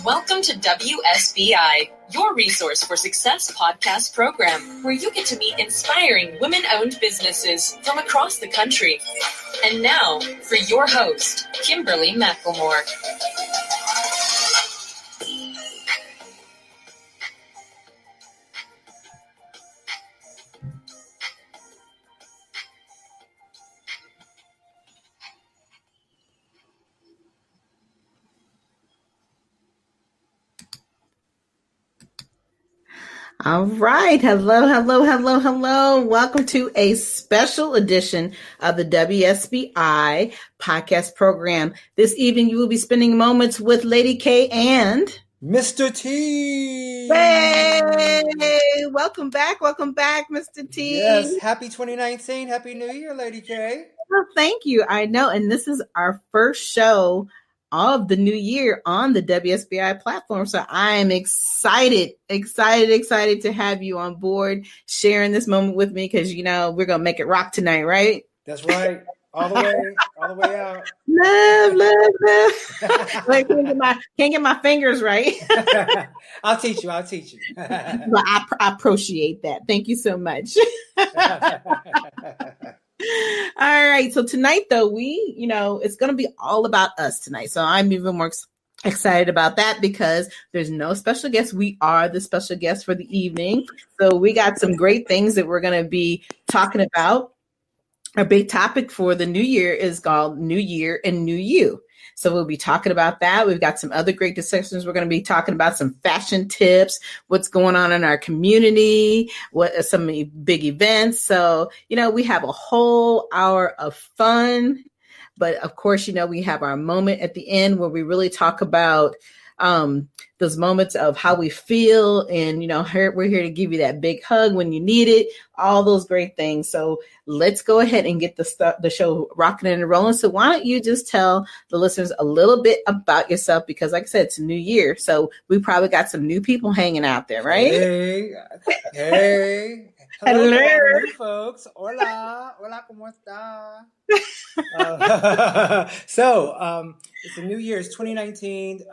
Welcome to WSBI, your resource for success podcast program, where you get to meet inspiring women-owned businesses from across the country. And now, for your host, Kimberly McLemore. All right. Hello. Welcome to a special edition of the WSBI podcast program. This evening, you will be spending moments with Lady K and Mistah T. Hey, welcome back, Mr. T. Yes, happy 2019. Happy New Year, Lady K. Well, thank you. I know. And this is our first show of the new year on the WSBI platform. So I am excited to have you on board, sharing this moment with me, because, you know, we're going to make it rock tonight, right? That's right. All the way out. Love. Like, can't get my fingers right. I'll teach you. But I appreciate that. Thank you so much. All right. So tonight, though, it's going to be all about us tonight. So I'm even more excited about that because there's no special guest. We are the special guest for the evening. So we got some great things that we're going to be talking about. Our big topic for the new year is called New Year and New You. So we'll be talking about that. We've got some other great discussions. We're going to be talking about some fashion tips, what's going on in our community, what some big events. So, we have a whole hour of fun. But of course, we have our moment at the end where we really talk about those moments of how we feel. And, we're here to give you that big hug when you need it, all those great things. So let's go ahead and get the show rocking and rolling. So why don't you just tell the listeners a little bit about yourself? Because like I said, it's a new year. So we probably got some new people hanging out there, right? Hey. Hello, new folks. Hola, ¿cómo está? So it's a new year. It's 2019.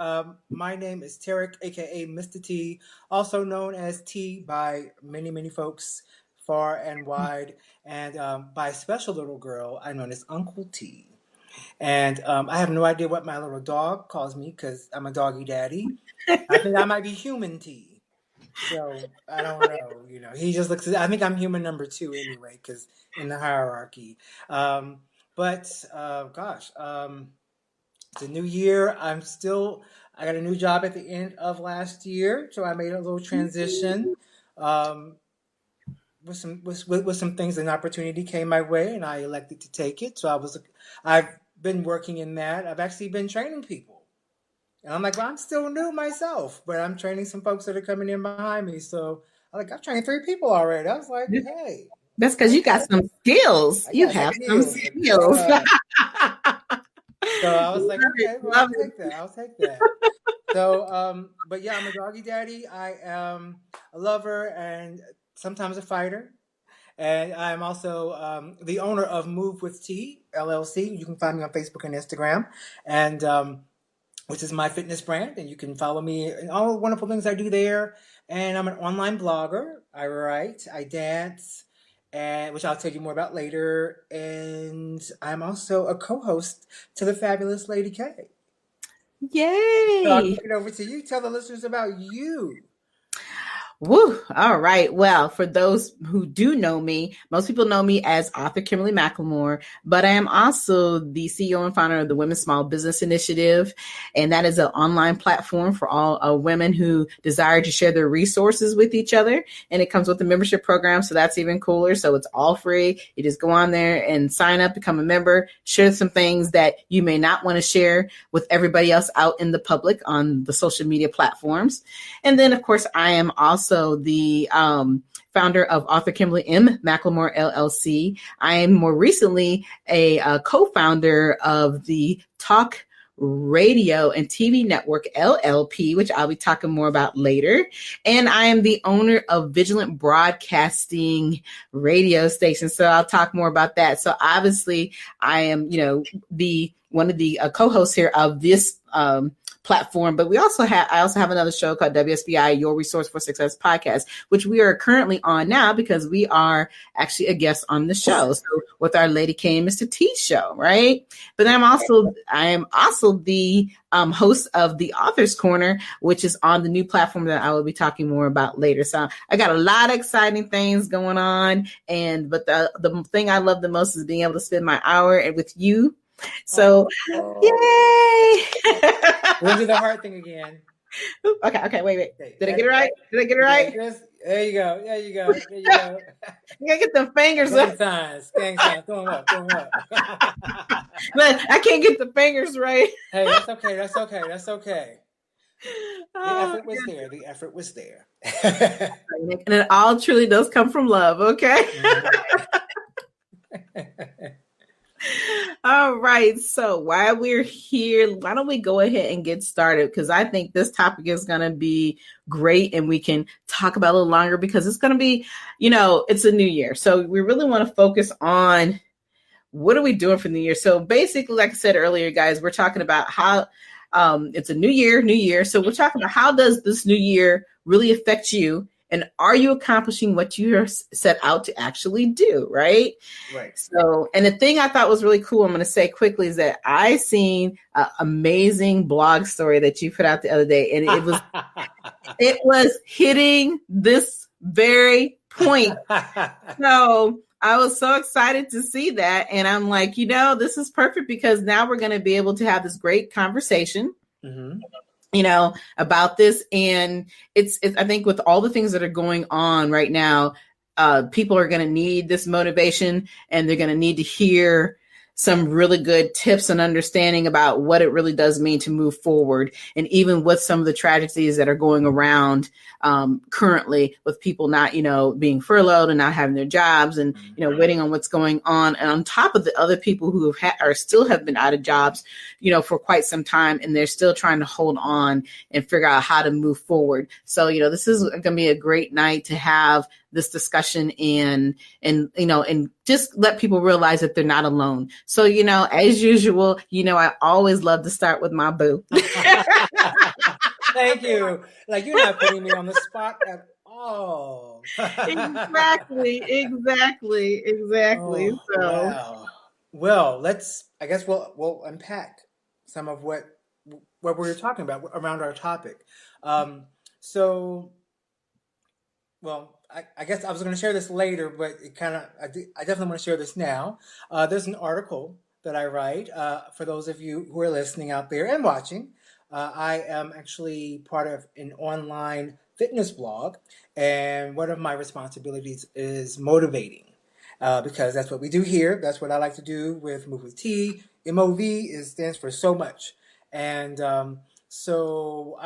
My name is Tarek, aka Mistah T, also known as T by many folks far and wide, and by a special little girl I'm known as Uncle T. And I have no idea what my little dog calls me because I'm a doggy daddy. I think I might be human T. So I don't know, he just looks. I think I'm human number 2 anyway, because in the hierarchy. It's a new year. I got a new job at the end of last year, so I made a little transition. With some things, an opportunity came my way, and I elected to take it. So I've been working in that. I've actually been training people. And I'm like, well, I'm still new myself, but I'm training some folks that are coming in behind me. So I've trained 3 people already. I was like, hey. That's because you got some skills. You have some skills. So I was like, okay, well, I'll take that. So, but yeah, I'm a doggy daddy. I am a lover and sometimes a fighter. And I'm also the owner of Move with T, LLC. You can find me on Facebook and Instagram. And which is my fitness brand, and you can follow me and all the wonderful things I do there. And I'm an online blogger. I write, I dance, and which I'll tell you more about later. And I'm also a co-host to the fabulous Lady K. Yay! So I'll kick it over to you. Tell the listeners about you. Woo! All right. Well, for those who do know me, most people know me as author Kimberly McLemore, but I am also the CEO and founder of the Women's Small Business Initiative. And that is an online platform for all women who desire to share their resources with each other. And it comes with a membership program. So that's even cooler. So it's all free. You just go on there and sign up, become a member, share some things that you may not want to share with everybody else out in the public on the social media platforms. And then, of course, I am also the founder of Author Kimberly M. McLemore, LLC. I am more recently a co-founder of the Talk Radio and TV Network, LLP, which I'll be talking more about later. And I am the owner of Vigilant Broadcasting radio station. So I'll talk more about that. So obviously I am, the one of the co-hosts here of this platform. But I also have another show called WSBI, Your Resource for Success podcast, which we are currently on now because we are actually a guest on the show. So with our Lady K Mistah T show, right? But I am also the host of the Author's Corner, which is on the new platform that I will be talking more about later. So I got a lot of exciting things going on. But the thing I love the most is being able to spend my hour with you. So, yay! We'll do the heart thing again. Okay, wait. Did I get it right? There you go. You gotta get the fingers up. Gang signs. Throw them up. But I can't get the fingers right. Hey, that's okay. The effort was there. And it all truly does come from love, okay? All right. So while we're here, why don't we go ahead and get started? Because I think this topic is going to be great and we can talk about it a little longer because it's going to be, it's a new year. So we really want to focus on what are we doing for the new year? So basically, like I said earlier, guys, we're talking about how it's a new year. So we're talking about how does this new year really affect you? And are you accomplishing what you set out to actually do, right? Right. So, and the thing I thought was really cool, I'm going to say quickly, is that I seen an amazing blog story that you put out the other day, and it was hitting this very point. So I was so excited to see that, and I'm like, this is perfect because now we're going to be able to have this great conversation. Mm-hmm. About this. And it's I think with all the things that are going on right now, people are going to need this motivation and they're going to need to hear some really good tips and understanding about what it really does mean to move forward. And even with some of the tragedies that are going around currently with people not, being furloughed and not having their jobs and, waiting on what's going on. And on top of the other people who have been out of jobs, for quite some time, and they're still trying to hold on and figure out how to move forward. So, this is going to be a great night to have this discussion and just let people realize that they're not alone. So, as usual, I always love to start with my boo. Thank you. Like, you're not putting me on the spot at all. Exactly. Oh, So, wow. Well, I guess we'll unpack some of what we were talking about around our topic. I guess I was going to share this later, but I definitely want to share this now. There's an article that I write for those of you who are listening out there and watching. I am actually part of an online fitness blog, and one of my responsibilities is motivating, because that's what we do here. That's what I like to do with Move with T. MOV stands for so much, and so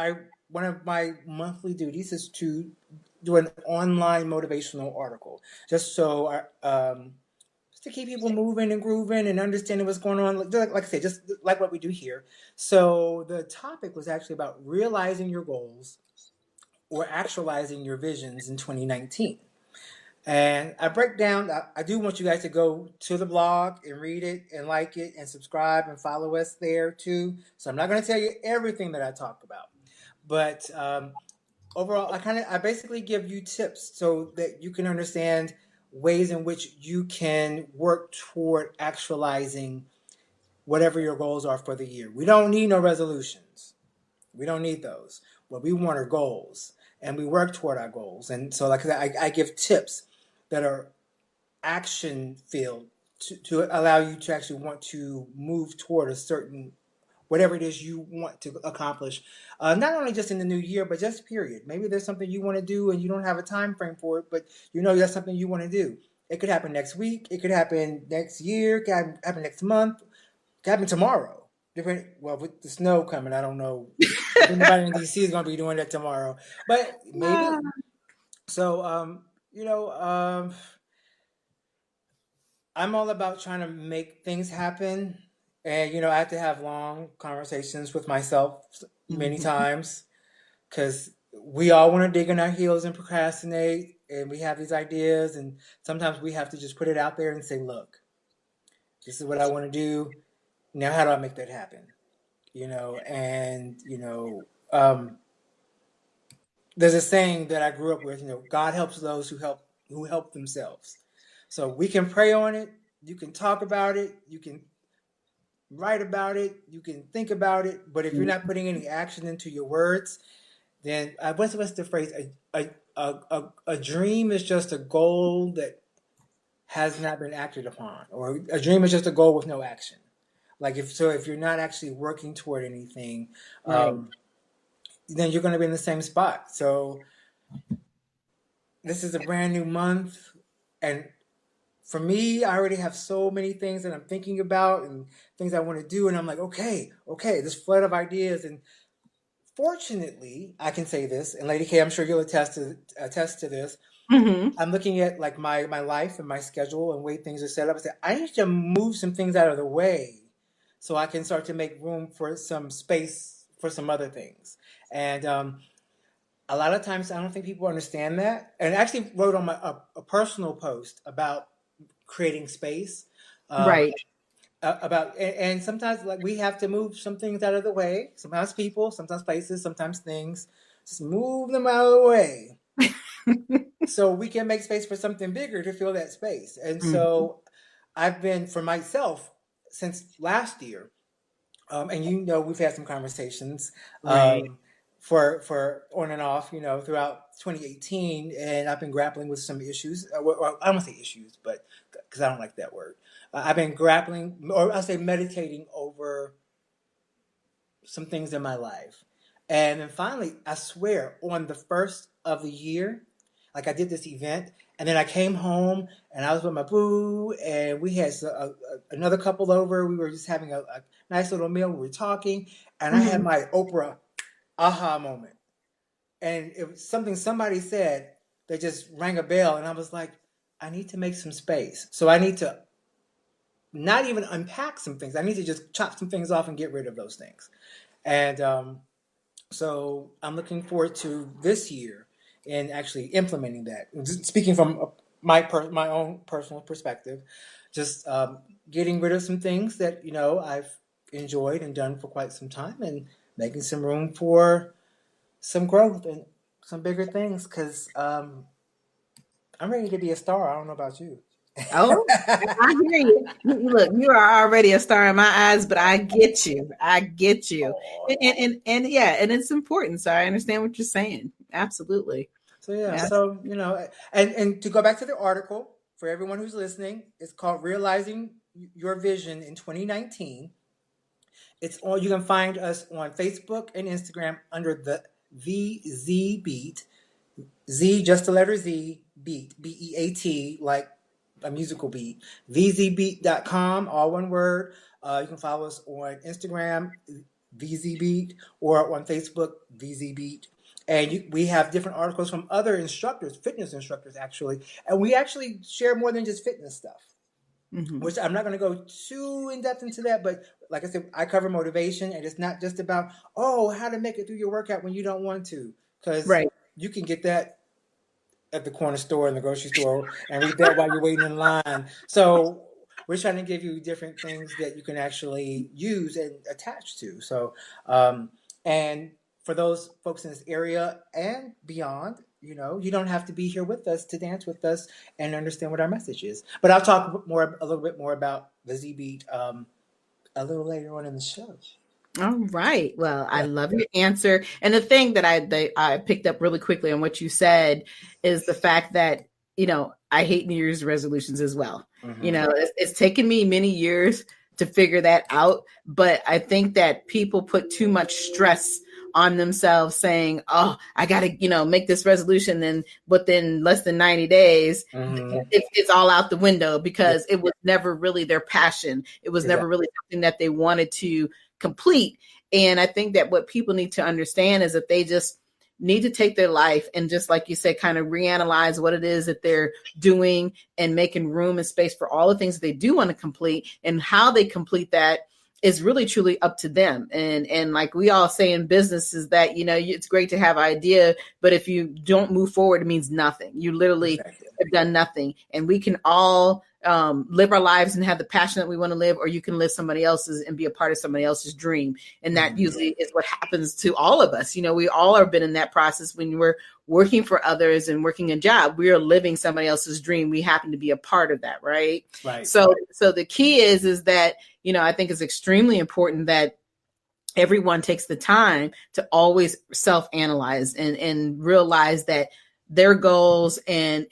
one of my monthly duties is to do an online motivational article, just to keep people moving and grooving and understanding what's going on. Like I said, just like what we do here. So the topic was actually about realizing your goals or actualizing your visions in 2019. And I break down, I do want you guys to go to the blog and read it and like it and subscribe and follow us there too. So I'm not going to tell you everything that I talk about, but overall, I basically give you tips so that you can understand ways in which you can work toward actualizing whatever your goals are for the year. We don't need no resolutions. We don't need those. What we want are goals, and we work toward our goals. And so, like I give tips that are action filled to allow you to actually want to move toward a certain whatever it is you want to accomplish, not only just in the new year, but just period. Maybe there's something you want to do and you don't have a time frame for it, but that's something you want to do. It could happen next week. It could happen next year. It could happen next month. It could happen tomorrow. With the snow coming, I don't know if anybody in DC is going to be doing that tomorrow, but maybe. So, I'm all about trying to make things happen. And, I have to have long conversations with myself many times because we all want to dig in our heels and procrastinate. And we have these ideas. And sometimes we have to just put it out there and say, look, this is what I want to do. Now, how do I make that happen? and there's a saying that I grew up with, God helps those who help themselves. So we can pray on it, you can talk about it, you can write about it, you can think about it, but if you're not putting any action into your words, then what's the phrase? A dream is just a goal that has not been acted upon, or a dream is just a goal with no action. Like if you're not actually working toward anything, Right. then you're going to be in the same spot. So this is a brand new month, and for me, I already have so many things that I'm thinking about and things I want to do, and I'm like, okay, this flood of ideas. And fortunately, I can say this, and Lady K, I'm sure you'll attest to this. Mm-hmm. I'm looking at like my life and my schedule and way things are set up. I said, I need to move some things out of the way so I can start to make room for some space for some other things. And a lot of times I don't think people understand that. And I actually wrote on a personal post about creating space. Right. And sometimes like we have to move some things out of the way. Sometimes people, sometimes places, sometimes things. Just move them out of the way. So we can make space for something bigger to fill that space. And so I've been, for myself, since last year, and we've had some conversations for on and off, throughout 2018, and I've been grappling with some issues. Well, I don't say issues, but because I don't like that word. I've been grappling, or I say meditating over some things in my life. And then finally, I swear, on the first of the year, like I did this event, and then I came home and I was with my boo, and we had another couple over. We were just having a nice little meal. We were talking, and I had my Oprah aha moment. And it was something somebody said that just rang a bell, and I was like, I need to make some space. So I need to not even unpack some things. I need to just chop some things off and get rid of those things. And so I'm looking forward to this year and actually implementing that. Speaking from my own personal perspective, just getting rid of some things that I've enjoyed and done for quite some time, and making some room for some growth and some bigger things. Because I'm ready to be a star. I don't know about you. Oh, I hear you. Look, you are already a star in my eyes, but I get you. And yeah, and it's important. So I understand what you're saying. Absolutely. So yeah. So and to go back to the article for everyone who's listening, it's called "Realizing Your Vision in 2019." It's all, you can find us on Facebook and Instagram under the VZ Beat. Z, just the letter Z, beat, BEAT, like a musical beat. VZbeat.com, all one word. You can follow us on Instagram, VZbeat, or on Facebook, VZbeat. And we have different articles from other instructors, fitness instructors actually. And we actually share more than just fitness stuff, which I'm not going to go too in depth into that. But like I said, I cover motivation, and it's not just about, how to make it through your workout when you don't want to. Because you can get that at the corner store and the grocery store and read that while you're waiting in line. So we're trying to give you different things that you can actually use and attach to. So, and for those folks in this area and beyond, you don't have to be here with us to dance with us and understand what our message is. But I'll talk a little bit more about the Z Beat a little later on in the show. All right. Well, I love your answer. And the thing that I picked up really quickly on what you said is the fact that, I hate New Year's resolutions as well. It's taken me many years to figure that out. But I think that people put too much stress on themselves saying, I got to, make this resolution. Then within less than 90 days, it's all out the window because it was never really their passion. It was never really something that they wanted to complete. And I think that what people need to understand is that they just need to take their life and, just like you said, kind of reanalyze what it is that they're doing and making room and space for all the things that they do want to complete, and how they complete that is really truly up to them. And like we all say in business is that, it's great to have an idea, but if you don't move forward, it means nothing. You literally have done nothing. And we can all live our lives and have the passion that we want to live, or you can live somebody else's and be a part of somebody else's dream. And that usually is what happens to all of us. You know, we all have been in that process when we're working for others and working a job. We are living somebody else's dream. We happen to be a part of that, right? Right. So the key is that, you know, I think it's extremely important that everyone takes the time to always self-analyze and realize that their goals and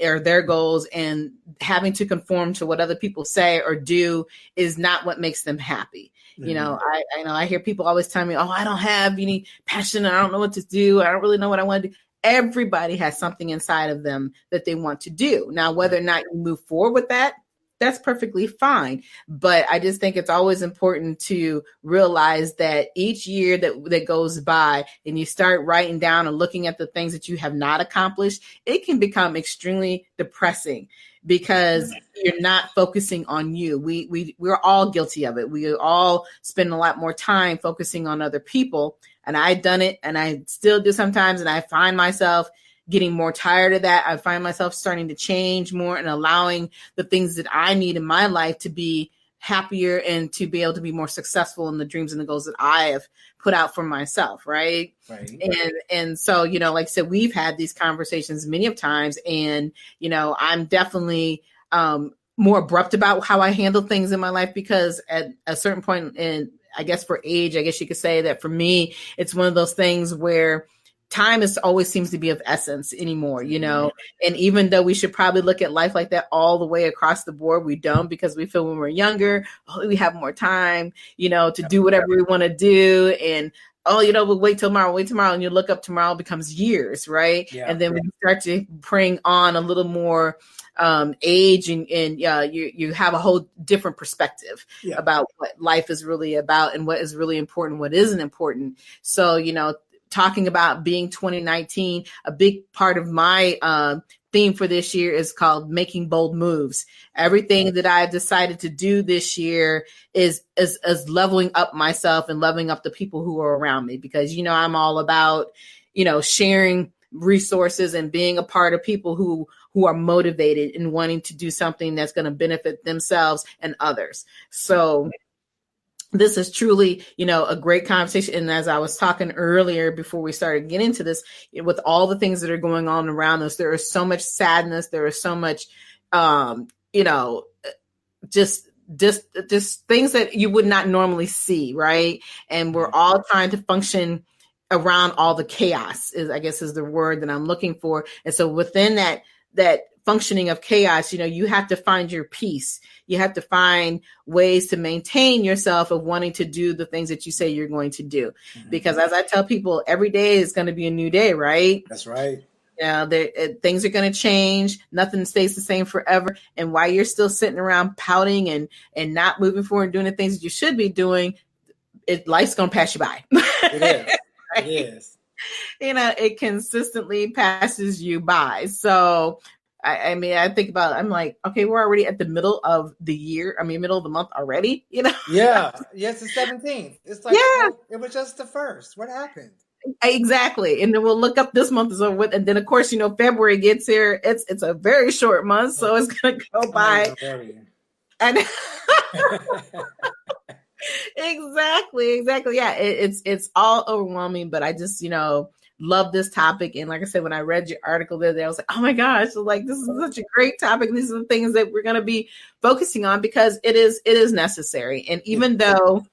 having to conform to what other people say or do is not what makes them happy. You know, I hear people always tell me, oh, I don't have any passion. I don't know what to do. I don't really know what I want to do. Everybody has something inside of them that they want to do. Now, whether or not you move forward with that, that's perfectly fine. But I just think it's always important to realize that each year that goes by and you start writing down and looking at the things that you have not accomplished, it can become extremely depressing because you're not focusing on you. We're all guilty of it. We all spend a lot more time focusing on other people. And I've done it and I still do sometimes. And I find myself getting more tired of that. I find myself starting to change more and allowing the things that I need in my life to be happier and to be able to be more successful in the dreams and the goals that I have put out for myself. Right. And so, you know, like I said, we've had these conversations many of times, and, you know, I'm definitely more abrupt about how I handle things in my life, because at a certain point in, I guess for age, I guess you could say that for me, it's one of those things where time always seems to be of essence anymore, you know, and even though we should probably look at life like that all the way across the board, we don't, because we feel when we're younger, oh, we have more time, you know, to do whatever we want to do. And, oh, you know, we'll wait tomorrow. And you look up, tomorrow becomes years, right? Yeah. And then when you start to bring on a little more age and you have a whole different perspective about what life is really about and what is really important, what isn't important. So, you know, talking about being 2019, a big part of my theme for this year is called making bold moves. Everything that I've decided to do this year is leveling up myself and leveling up the people who are around me, because, you know, I'm all about, you know, sharing resources and being a part of people who are motivated and wanting to do something that's going to benefit themselves and others. So this is truly, you know, a great conversation. And as I was talking earlier before we started getting into this, with all the things that are going on around us, there is so much sadness. There is so much, you know, just things that you would not normally see, right? And we're all trying to function around all the chaos, is the word that I'm looking for. And so within that functioning of chaos, you know, you have to find your peace. You have to find ways to maintain yourself of wanting to do the things that you say you're going to do. Because as I tell people, every day is going to be a new day, right? That's right. Yeah, things are going to change. Nothing stays the same forever. And while you're still sitting around pouting and not moving forward and doing the things that you should be doing, life's going to pass you by. It is. Right? It is. You know, it consistently passes you by. So I mean, I think about it, I'm like, okay, we're already at the middle of the year. I mean, middle of the month already, you know? Yeah. Yes, the 17th. It's like, it was just the first. What happened? Exactly. And then we'll look up this month is over with. And then, of course, you know, February gets here. It's a very short month, so it's going to go by. And exactly. Yeah, it's all overwhelming, but I just, you know, love this topic. And like I said, when I read your article the other day, I was like, oh my gosh, like this is such a great topic. These are the things that we're going to be focusing on, because it is necessary. And even though,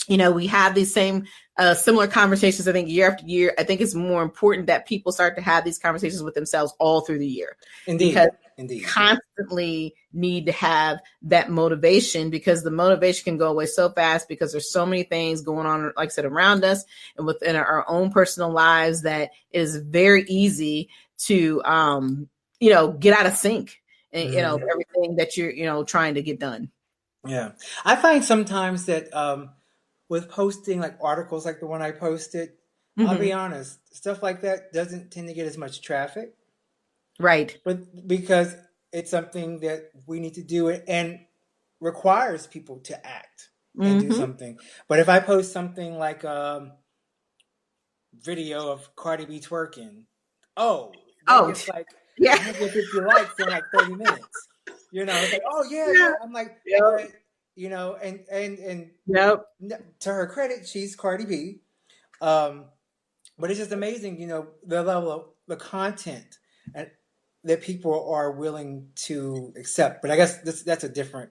you know, we have these same similar conversations, I think year after year, I think it's more important that people start to have these conversations with themselves all through the year. Indeed. Because constantly need to have that motivation, because the motivation can go away so fast, because there's so many things going on, like I said, around us and within our own personal lives, that it is very easy to, you know, get out of sync and, you know, everything that you're, you know, trying to get done. Yeah. I find sometimes that with posting like articles like the one I posted, I'll be honest, stuff like that doesn't tend to get as much traffic. Right. But because it's something that we need to do and requires people to act and do something. But if I post something like a video of Cardi B twerking, it's like Yeah. 150 likes in like 30 minutes. It's like, oh yeah, Yeah. yeah. I'm like, Yep. but and Yep. to her credit, she's Cardi B. But it's just amazing, the level of the content and that people are willing to accept. But I guess that's a different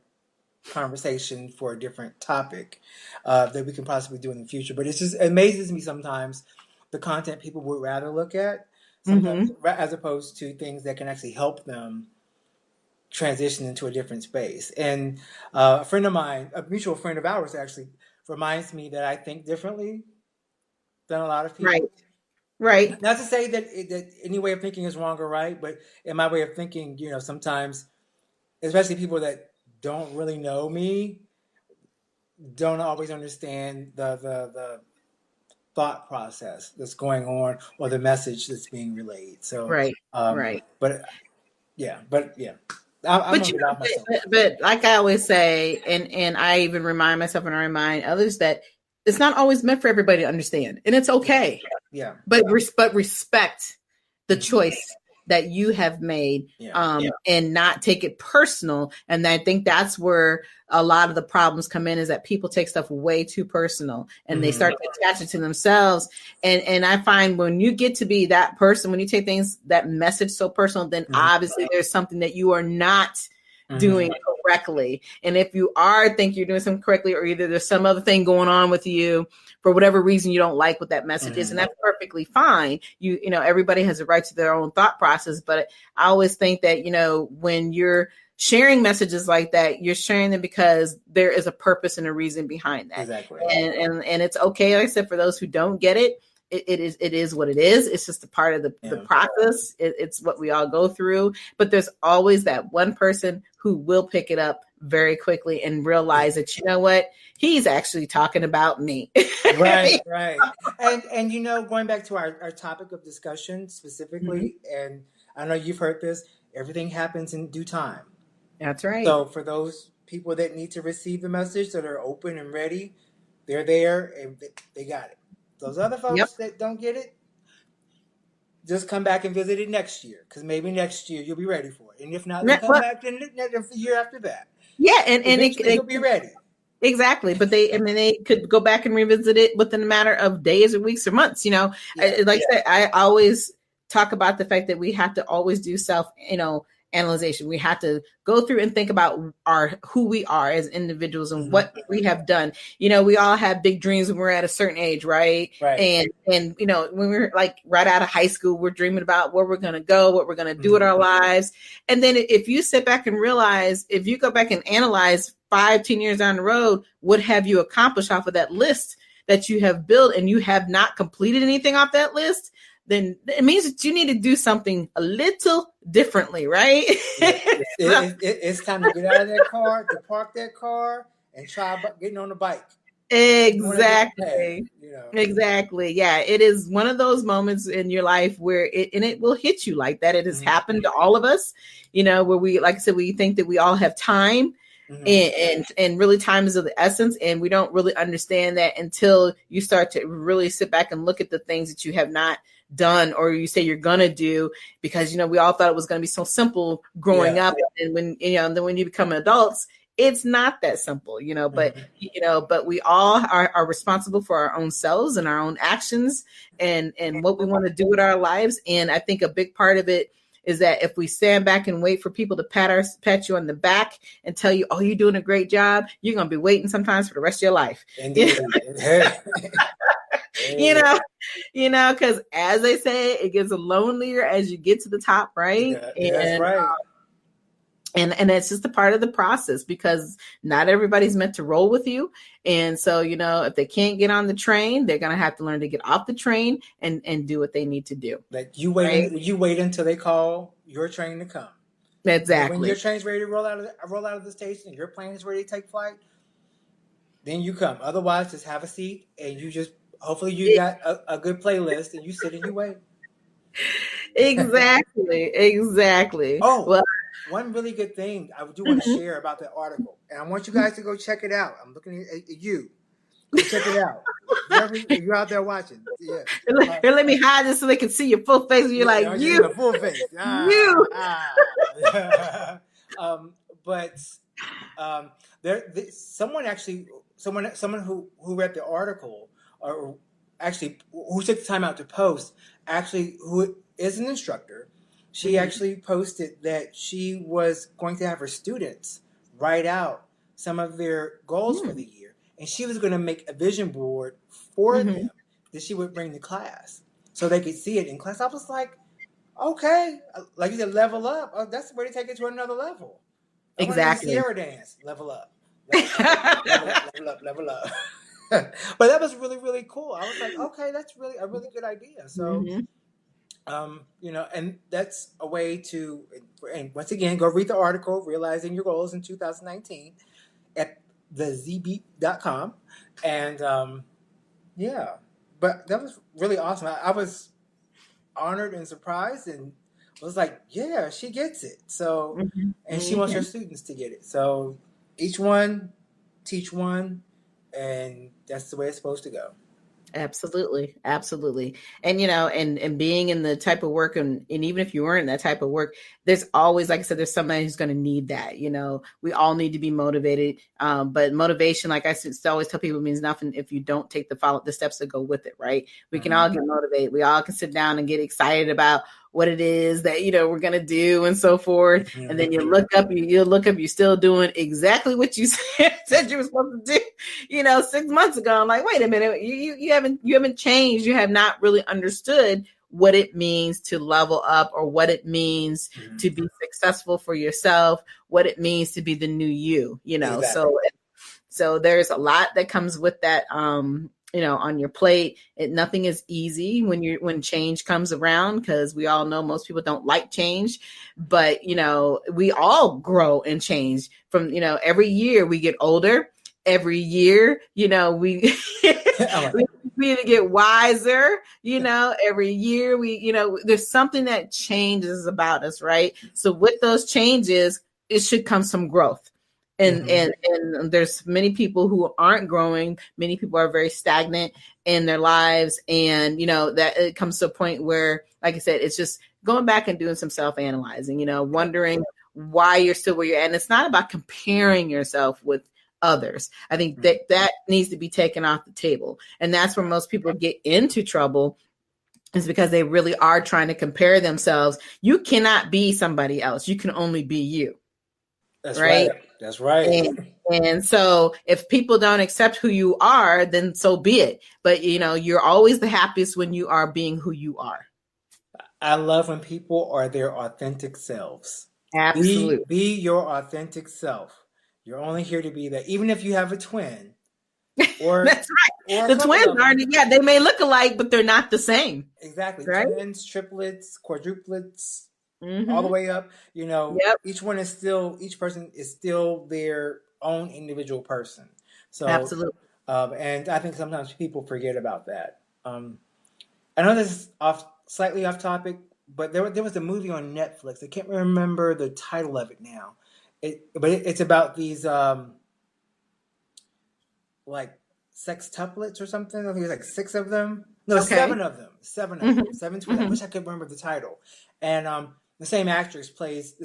conversation for a different topic that we can possibly do in the future. But it amazes me sometimes the content people would rather look at sometimes as opposed to things that can actually help them transition into a different space. And a friend of mine, a mutual friend of ours, actually reminds me that I think differently than a lot of people. Right. Not to say that any way of thinking is wrong or right, but in my way of thinking, sometimes, especially people that don't really know me, don't always understand the thought process that's going on or the message that's being relayed. So, Right. But yeah. I'm gonna get off myself. But like I always say, and I even remind myself and I remind others that it's not always meant for everybody to understand, and it's okay. Yeah. But respect the choice that you have made, and not take it personal. And I think that's where a lot of the problems come in, is that people take stuff way too personal and they start to attach it to themselves. And I find when you get to be that person, when you take that message so personal, then obviously there's something that you are not doing correctly. And if you think you're doing something correctly, or either there's some other thing going on with you for whatever reason you don't like what that message is, and that's perfectly fine. Everybody has a right to their own thought process. But I always think that, when you're sharing messages like that, you're sharing them because there is a purpose and a reason behind that. Exactly. And it's okay, like I said, for those who don't get it. It is what it is. It's just a part of the process. It's what we all go through. But there's always that one person who will pick it up very quickly and realize that, what, he's actually talking about me. Right. And going back to our topic of discussion specifically, and I know you've heard this, everything happens in due time. That's right. So for those people that need to receive the message, that are open and ready, they're there and they got it. Those other folks that don't get it, just come back and visit it next year, because maybe next year you'll be ready for it. And if not, then come back the year after that. Yeah, and you'll be ready. Exactly. But they could go back and revisit it within a matter of days or weeks or months. Like I said, I always talk about the fact that we have to always do self, analyzation. We have to go through and think about who we are as individuals and what we have done. We all have big dreams when we're at a certain age, right? And when we're like right out of high school, we're dreaming about where we're going to go, what we're going to do with our lives. And then if you sit back and realize, if you go back and analyze 5-10 years down the road, what have you accomplished off of that list that you have built, and you have not completed anything off that list, then it means that you need to do something a little differently, right? It's time to get out of that car, to park that car, and try getting on the bike. Exactly. Exactly. Yeah. It is one of those moments in your life where it will hit you like that. It has happened to all of us, where we, like I said, we think that we all have time. And really time is of the essence, and we don't really understand that until you start to really sit back and look at the things that you have not done, or you say you're gonna do, because we all thought it was going to be so simple growing up, and when then when you become adults, it's not that simple, but we all are responsible for our own selves and our own actions and what we want to do with our lives. And I think a big part of it is that if we stand back and wait for people to pat you on the back and tell you, oh, you're doing a great job, you're going to be waiting sometimes for the rest of your life. Indeed. Because as they say, it gets lonelier as you get to the top, right? That's right. And it's just a part of the process, because not everybody's meant to roll with you. And so, if they can't get on the train, they're going to have to learn to get off the train and do what they need to do. Like you wait until they call your train to come. Exactly. When your train's ready to roll out of the station, your plane is ready to take flight, then you come. Otherwise, just have a seat, and hopefully you got a good playlist, and you sit and you wait. Exactly. Oh, well, one really good thing I do want to share about that article, and I want you guys to go check it out. I'm looking at you. Go check it out. You're out there watching. Yeah. Here, let me hide this so they can see your full face. And you're like, you, a full face. you. But someone who read the article, or actually who took the time out to post, actually who is an instructor, she actually posted that she was going to have her students write out some of their goals for the year, and she was going to make a vision board for them that she would bring to class so they could see it in class. I was like, okay, like you said, level up. Oh, that's where to take it to another level. Exactly. Sierra dance, level up. Level up. But that was really, really cool. I was like, okay, that's really a really good idea. So, and that's a way to, and once again, go read the article, Realizing Your Goals in 2019 at thezbeat.com. And but that was really awesome. I was honored and surprised and was like, yeah, she gets it. So, and she wants her students to get it. So each one, teach one, and that's the way it's supposed to go. Absolutely. And, and being in the type of work, and even if you weren't in that type of work, there's always, like I said, there's somebody who's going to need that. We all need to be motivated. But motivation, like I always tell people, means nothing if you don't take the steps that go with it. Right. We can all get motivated. We all can sit down and get excited about what it is that, we're going to do and so forth. And then you look up, you're still doing exactly what you said you were supposed to do, 6 months ago. I'm like, wait a minute, you haven't changed. You have not really understood what it means to level up, or what it means to be successful for yourself, what it means to be the new you, Exactly. So there's a lot that comes with that, on your plate. Nothing is easy when change comes around, because we all know most people don't like change, but we all grow and change from, every year we get older. Every year, we we get wiser, every year there's something that changes about us, right? So with those changes, it should come some growth. And there's many people who aren't growing. Many people are very stagnant in their lives. And, that it comes to a point where, like I said, it's just going back and doing some self-analyzing, wondering why you're still where you're at. And it's not about comparing yourself with others. I think that needs to be taken off the table. And that's where most people get into trouble, is because they really are trying to compare themselves. You cannot be somebody else. You can only be you. That's right. That's right. And so if people don't accept who you are, then so be it. But, you're always the happiest when you are being who you are. I love when people are their authentic selves. Absolutely. Be your authentic self. You're only here to be that, even if you have a twin. Or that's right. Or the twins aren't. Yeah, they may look alike, but they're not the same. Exactly. Right? Twins, triplets, quadruplets, all the way up. Each person is still their own individual person. So absolutely. And I think sometimes people forget about that. I know this is slightly off topic, but there was a movie on Netflix. I can't remember the title of it now. But it's about these like sextuplets or something. I think there's like 6 of them. No, okay. 7 of them. 7 twins. I wish I could remember the title. And the same actress plays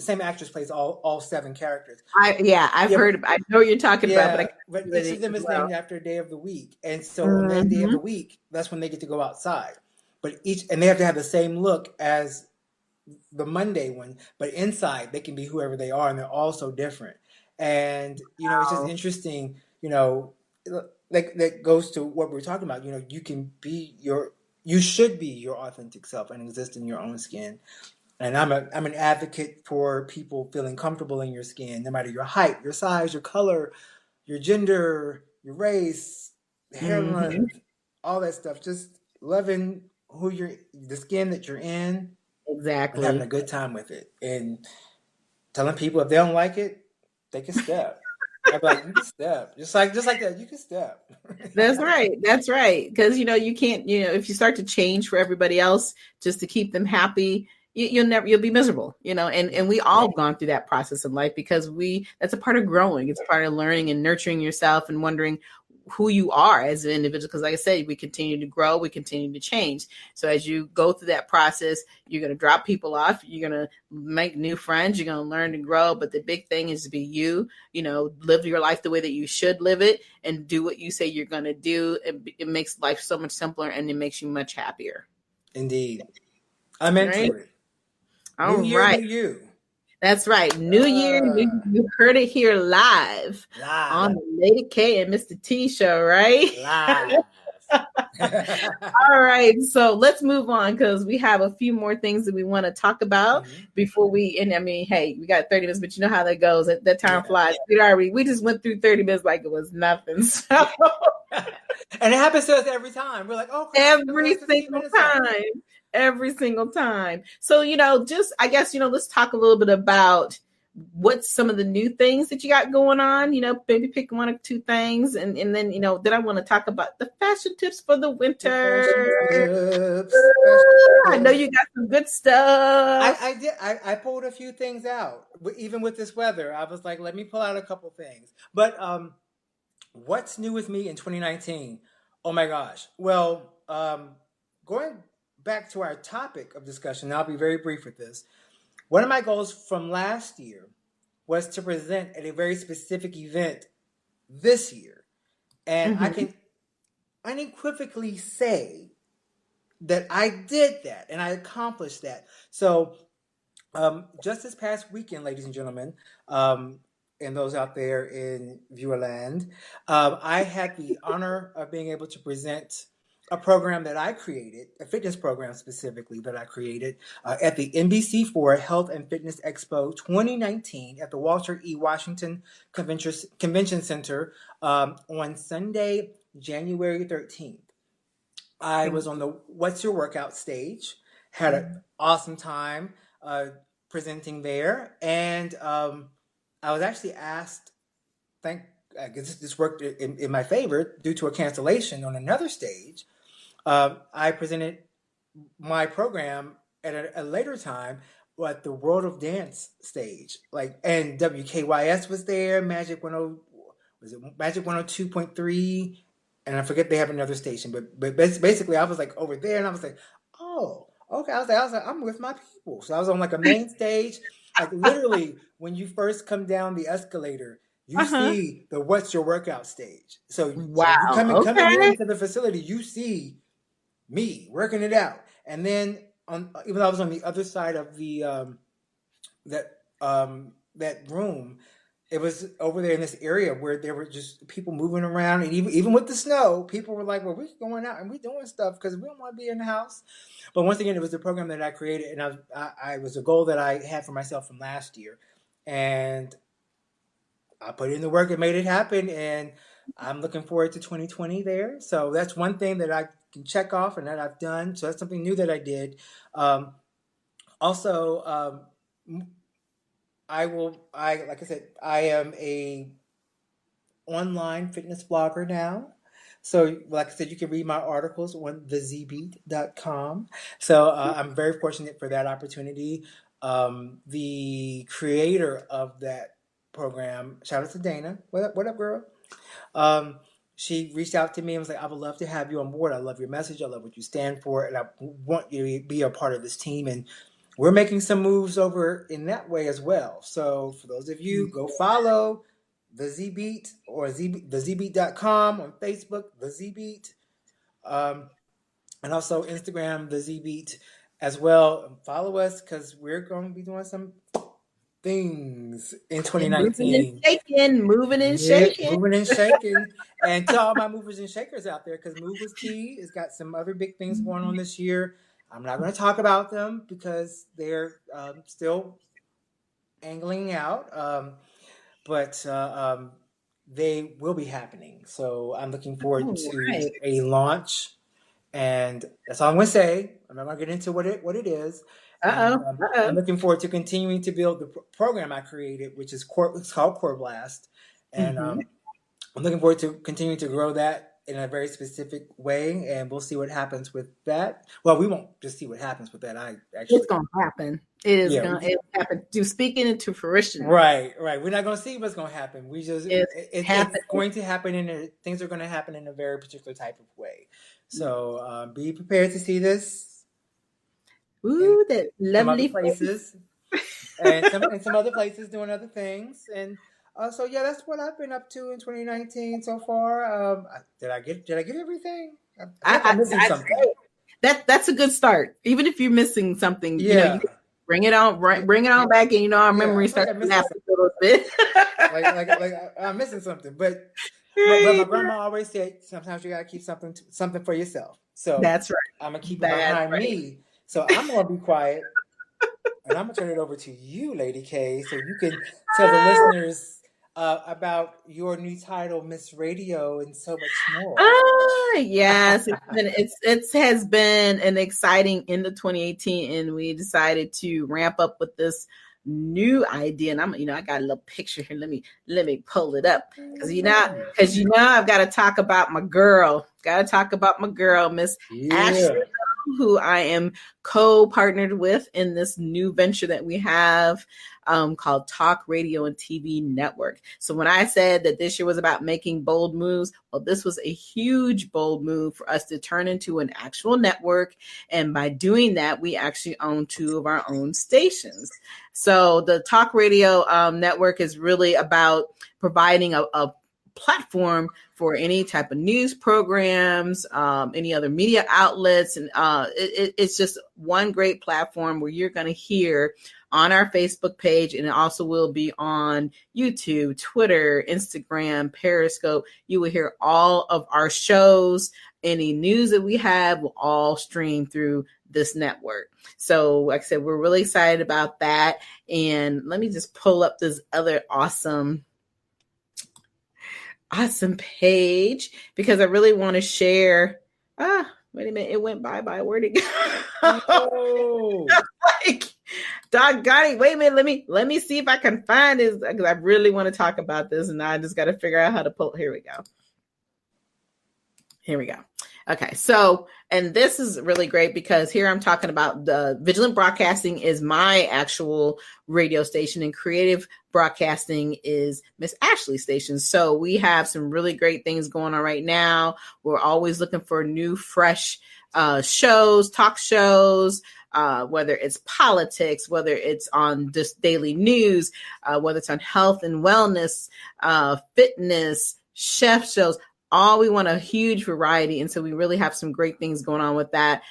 all 7 characters. I've heard. I know what you're talking about, but each of them is named after a day of the week. And so on that day of the week, that's when they get to go outside. But they have to have the same look as the Monday one, but inside they can be whoever they are, and they're all so different. And it's just interesting. That goes to what we're talking about. You should be your authentic self and exist in your own skin. And I'm an advocate for people feeling comfortable in your skin, no matter your height, your size, your color, your gender, your race, hair length, all that stuff. Just loving the skin that you're in. Exactly. And having a good time with it. And telling people if they don't like it, they can step. I'd be like, you can step. Just like that, you can step. That's right. Because, you can't, if you start to change for everybody else just to keep them happy, you'll be miserable, and we all gone through that process in life, because that's a part of growing. It's a part of learning and nurturing yourself and wondering who you are as an individual. Because like I said, we continue to grow, we continue to change. So as you go through that process, you're going to drop people off, you're going to make new friends, you're going to learn to grow. But the big thing is to be you, live your life the way that you should live it and do what you say you're going to do. It makes life so much simpler and it makes you much happier. Indeed. I'm into it. All New year, new you. That's right. New Year, you heard it here live on the Lady K and Mistah T show, right? Live. All right. So let's move on because we have a few more things that we want to talk about before we, and I mean, hey, we got 30 minutes, but you know how that goes. That time flies. We just went through 30 minutes like it was nothing. So. And it happens to us every time. We're like, oh, every single time. So, I guess, let's talk a little bit about what's some of the new things that you got going on, maybe pick one or two things. And then, then I want to talk about the fashion tips for the winter. I know you got some good stuff. I did. I pulled a few things out. Even with this weather, I was like, let me pull out a couple things. But what's new with me in 2019? Oh my gosh. Well, going back to our topic of discussion, and I'll be very brief with this. One of my goals from last year was to present at a very specific event this year. And I can unequivocally say that I did that and I accomplished that. So just this past weekend, ladies and gentlemen, and those out there in Viewerland, I had the honor of being able to present a program that I created, a fitness program specifically that I created at the NBC4 Health and Fitness Expo 2019 at the Walter E. Washington Convention Center on Sunday, January 13th. I was on the What's Your Workout stage, had an awesome time presenting there, and I was actually asked, I guess this worked in my favor due to a cancellation on another stage. I presented my program at a later time at the World of Dance stage, and WKYS was there, Magic 102.3, and I forget they have another station, but basically I was like over there, and I was like, oh, okay. I was like, I'm with my people. So I was on like a main stage, like literally when you first come down the escalator. You see the What's Your Workout stage. So, wow. So you coming into the facility, you see me working it out. And then even though I was on the other side of the that room, it was over there in this area where there were just people moving around, and even with the snow, people were like, well, we're going out and we're doing stuff because we don't want to be in the house. But once again, it was the program that I created, and I was a goal that I had for myself from last year. And I put in the work and made it happen, and I'm looking forward to 2020 there. So that's one thing that I can check off and that I've done. So that's something new that I did. Also, like I said, I am a online fitness blogger now. So like I said, you can read my articles on thezbeat.com. So I'm very fortunate for that opportunity. The creator of that program, shout out to Dana. What up, girl? She reached out to me and was like, I would love to have you on board. I love your message. I love what you stand for. And I want you to be a part of this team. And we're making some moves over in that way as well. So for those of you, go follow The Z-Beat or thezbeat.com on Facebook, The Z-Beat. And also Instagram, The Z-Beat as well. Follow us because we're going to be doing some things in 2019. Moving and shaking. And to all my movers and shakers out there, because Move with T has got some other big things going on this year. I'm not going to talk about them because they're still angling out, but they will be happening. So I'm looking forward to a launch, and that's all I'm going to say. I'm not going to get into what it is. I'm looking forward to continuing to build the program I created, which is it's called Core Blast, and I'm looking forward to continuing to grow that in a very specific way, and we'll see what happens with that. Well, we won't just see what happens with that. I actually, It's gonna happen. It is yeah, gonna happen. To speaking into fruition. right. We're not going to see what's going to happen. We just It's it's going to happen things are going to happen in a very particular type of way. So be prepared to see this. Ooh, that some other lovely places, and some other places doing other things, and so yeah, that's what I've been up to in 2019 so far. Did I get everything? I feel like I'm missing something. That's a good start. Even if you're missing something, Yeah. you can bring it on, bring it on back, and our memory starts to lapse a little bit. like I'm missing something, but my grandma always said sometimes you gotta keep something for yourself. So that's right. I'm gonna keep it behind me. So I'm gonna be quiet, and I'm gonna turn it over to you, Lady K, so you can tell the listeners about your new title, Miss Radio, and so much more. Yes, it has been an exciting end of 2018, and we decided to ramp up with this new idea. And I got a little picture here. Let me pull it up because I've got to talk about my girl. Miss Ashley, who I am co-partnered with in this new venture that we have called Talk Radio and TV Network. So when I said that this year was about making bold moves, well, this was a huge bold move for us to turn into an actual network. And by doing that, we actually own 2 of our own stations. So the Talk Radio Network is really about providing a platform for any type of news programs, any other media outlets. And it's just one great platform where you're going to hear on our Facebook page, and it also will be on YouTube, Twitter, Instagram, Periscope. You will hear all of our shows. Any news that we have will all stream through this network. So like I said, we're really excited about that. And let me just pull up this other awesome page because I really want to share. Wait a minute. It went bye. Where'd it go? Oh. Like, doggone it. Wait a minute. Let me see if I can find this because I really want to talk about this, and I just got to figure out how to pull. Here we go. Okay. So, and this is really great because here I'm talking about the Vigilant Broadcasting is my actual radio station, and Creative Broadcasting is Miss Ashley's station. So we have some really great things going on right now. We're always looking for new, fresh shows, talk shows, whether it's politics, whether it's on just daily news, whether it's on health and wellness, fitness, chef shows. We want a huge variety. And so we really have some great things going on with that.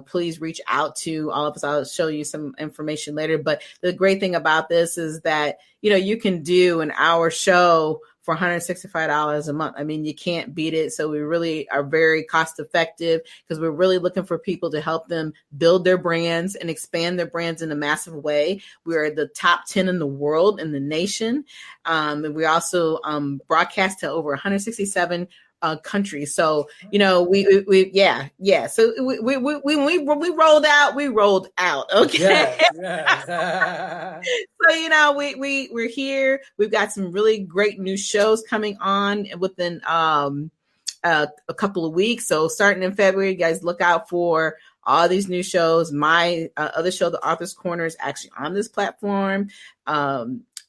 Please reach out to all of us. I'll show you some information later. But the great thing about this is that, you can do an hour show for $165 a month. I mean, you can't beat it. So we really are very cost effective because we're really looking for people to help them build their brands and expand their brands in a massive way. We are the top 10 in the world, in the nation. And we also broadcast to over 167 countries. So, we So we rolled out. Okay. Yes. So, we're here. We've got some really great new shows coming on within a couple of weeks. So starting in February, you guys look out for all these new shows. My other show, The Author's Corner, is actually on this platform.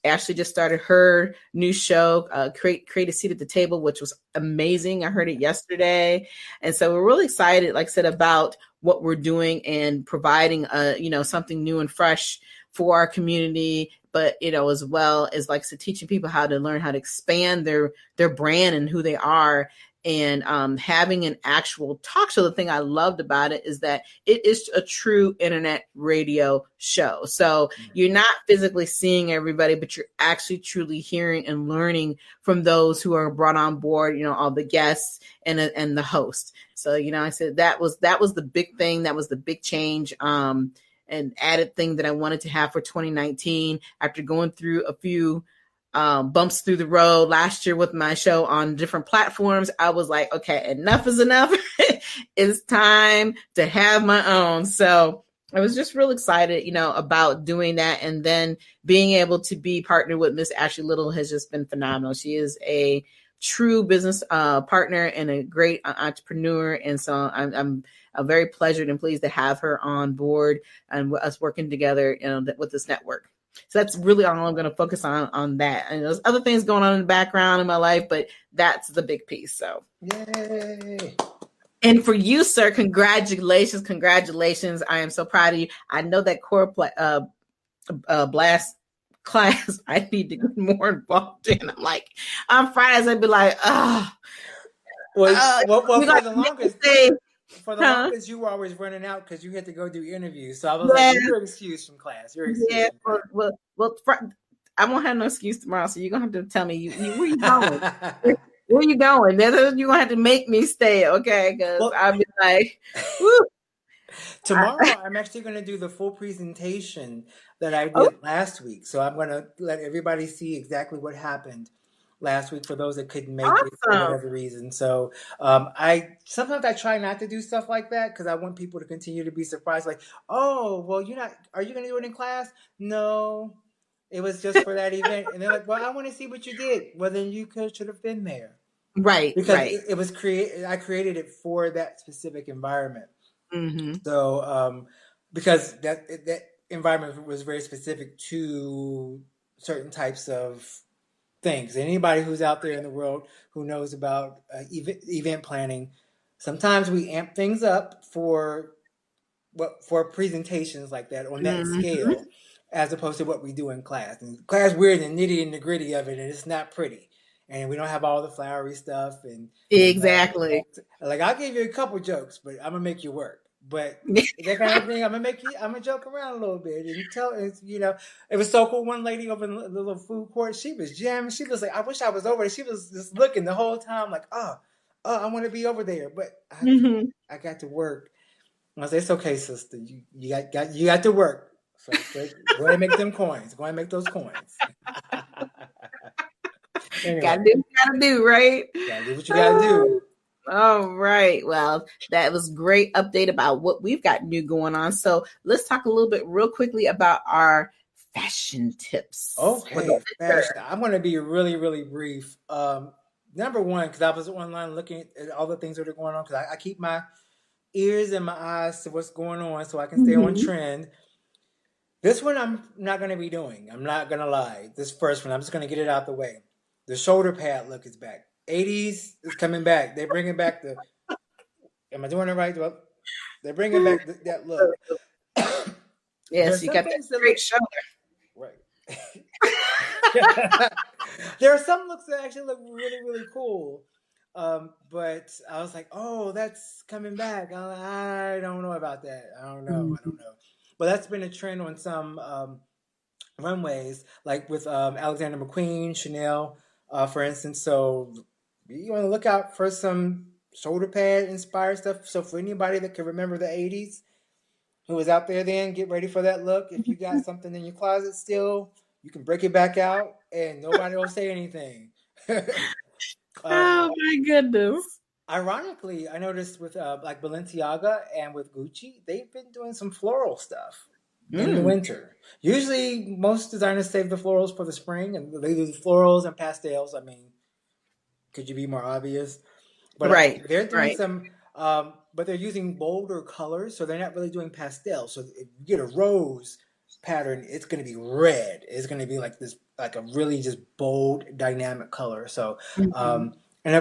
Ashley just started her new show, Create a Seat at the Table, which was amazing. I heard it yesterday. And so we're really excited, like I said, about what we're doing and providing, something new and fresh for our community, but, as well as, like I said, teaching people how to learn how to expand their brand and who they are. And having an actual talk show. The thing I loved about it is that it is a true internet radio show. So you're not physically seeing everybody, but you're actually truly hearing and learning from those who are brought on board, all the guests and the host. So, I said that was the big thing. That was the big change. An added thing that I wanted to have for 2019 after going through a few bumps through the road last year with my show on different platforms. I was like, okay, enough is enough. It's time to have my own. So I was just real excited, about doing that. And then being able to be partnered with Miss Ashley Little has just been phenomenal. She is a true business partner and a great entrepreneur. And so I'm very pleasured and pleased to have her on board and us working together, with this network. So that's really all I'm going to focus on that. And there's other things going on in the background in my life, but that's the big piece. So yay. And for you, sir, congratulations. I am so proud of you. I know that core blast class I need to get more involved in. I'm like, on Fridays, I'd be like, for the longest, you were always running out because you had to go do interviews. So I was like, you're excused from class. You're excused from class. Well, I won't have no excuse tomorrow, so you're going to have to tell me, where you going? Where you going? You're going to have to make me stay, okay? Because I'll be like, woo. Tomorrow, I'm actually going to do the full presentation that I did last week. So I'm going to let everybody see exactly what happened last week for those that couldn't make it for whatever reason. So sometimes I try not to do stuff like that because I want people to continue to be surprised. Like, oh, well, are you going to do it in class? No, it was just for that event. And they're like, well, I want to see what you did. Well, then you should have been there. Right. Because it was I created it for that specific environment. Mm-hmm. So, because that environment was very specific to certain types of things. Anybody who's out there in the world who knows about event planning, sometimes we amp things up for presentations like that on that scale, as opposed to what we do in class. And class, we're in the nitty and the gritty of it, and it's not pretty. And we don't have all the flowery stuff. And exactly. Like, I'll give you a couple jokes, but I'm gonna make you work. But that kind of thing, I'm gonna joke around a little bit and it was so cool. One lady over in the little food court, she was jamming. She was like, I wish I was over there. She was just looking the whole time like, I want to be over there, but I got to work. I said, it's okay, sister. You got to work. So go ahead and make them coins. Go ahead and make those coins. Anyway, gotta do what you gotta do, right? Gotta do what you gotta do. All right. Well, that was great update about what we've got new going on. So let's talk a little bit real quickly about our fashion tips. Okay, fashion. I'm going to be really, really brief. Number one, because I was online looking at all the things that are going on, because I keep my ears and my eyes to what's going on so I can stay on trend. This one I'm not going to be doing. I'm not going to lie. This first one, I'm just going to get it out the way. The shoulder pad look is back. 80s is coming back. They're bringing back am I doing it right? Well, they're bringing back that look. Yes, you got that great shoulder. Right. There are some looks that actually look really, really cool. But I was like, oh, that's coming back. I don't know about that. I don't know. But that's been a trend on some runways, like with Alexander McQueen, Chanel, for instance. So you want to look out for some shoulder pad inspired stuff. So for anybody that can remember the 80s who was out there then, get ready for that look. If you got something in your closet still, you can break it back out and nobody will say anything. Oh my goodness. Ironically, I noticed with like Balenciaga and with Gucci, they've been doing some floral stuff in the winter. Usually most designers save the florals for the spring, and they do the florals and pastels. I mean, could you be more obvious? But they're doing some, but they're using bolder colors, so they're not really doing pastels. So if you get a rose pattern, it's going to be red. It's going to be like this, like a really just bold, dynamic color. So, and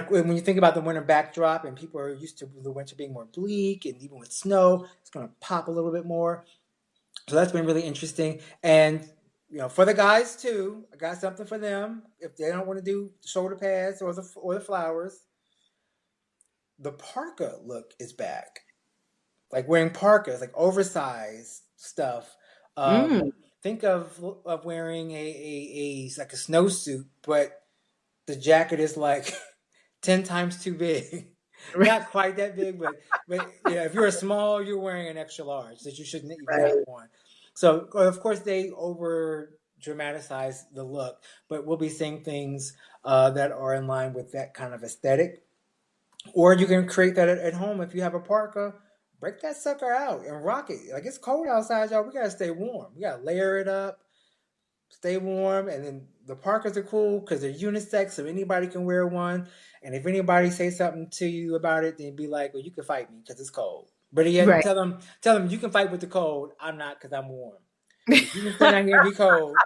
when you think about the winter backdrop, and people are used to the winter being more bleak, and even with snow, it's going to pop a little bit more. So that's been really interesting. And for the guys too, I got something for them. If they don't want to do shoulder pads or the flowers, the parka look is back. Like wearing parkas, like oversized stuff. Think of wearing a like a snowsuit, but the jacket is like 10 times too big. Not quite that big, but if you're small, you're wearing an extra large that you shouldn't even have on. So of course they over dramatize the look, but we'll be seeing things that are in line with that kind of aesthetic. Or you can create that at home. If you have a parka, break that sucker out and rock it. Like, it's cold outside, y'all. We got to stay warm. We got to layer it up, stay warm, and then the parkas are cool because they're unisex, so anybody can wear one. And if anybody says something to you about it, then be like, well, you can fight me because it's cold. But yet Right. tell them you can fight with the cold. I'm not because I'm warm. If you can stand out here and be cold,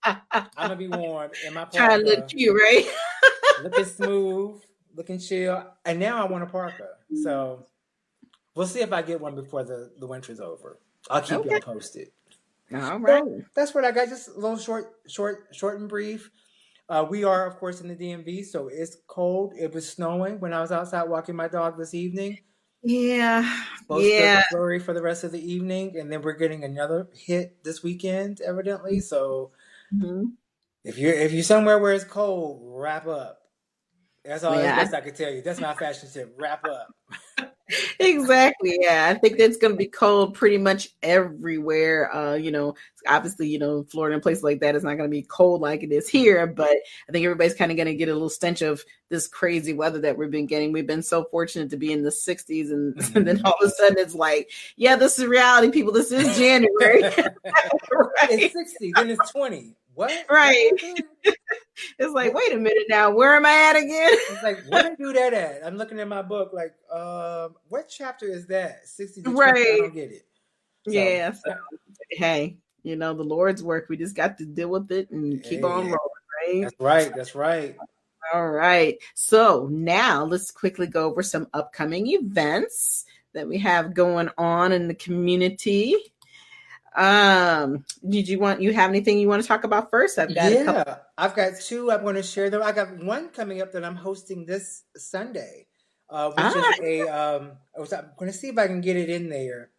I'm gonna be warm in my Trying to look parka, cute, right? looking smooth, looking chill. And now I want a parka. So we'll see if I get one before the winter's over. I'll keep Okay. y'all posted. All right. So that's what I got. Just a little short and brief. We are, of course, in the DMV, so it's cold. It was snowing when I was outside walking my dog this evening. Yeah. Supposed to Yeah. flurry for the rest of the evening, and then we're getting another hit this weekend, evidently. So Mhm. if you're somewhere where it's cold, wrap up. That's all the Yeah. best I can tell you. That's my fashion tip. Wrap up. Exactly. Yeah. I think it's going to be cold pretty much everywhere. Obviously, Florida and places like that is not going to be cold like it is here, but I think everybody's kind of going to get a little stench of this crazy weather that we've been getting. We've been so fortunate to be in the 60s, and, and then all of a sudden it's like, yeah, this is reality, people. This is January. Right. It's 60, then it's 20. What? Right. What? It's like, wait a minute now, where am I at again? It's like, where did I do that at? I'm looking at my book, like, what chapter is that? 60 to 20. I Right. don't get it. So, Yeah. So, hey, the Lord's work. We just got to deal with it and keep on rolling, right? That's right. That's right. All right. So now let's quickly go over some upcoming events that we have going on in the community. Did you have anything you want to talk about first? I've got a couple. I've got two. I'm going to share them. I got one coming up that I'm hosting this Sunday, which is I'm going to see if I can get it in there.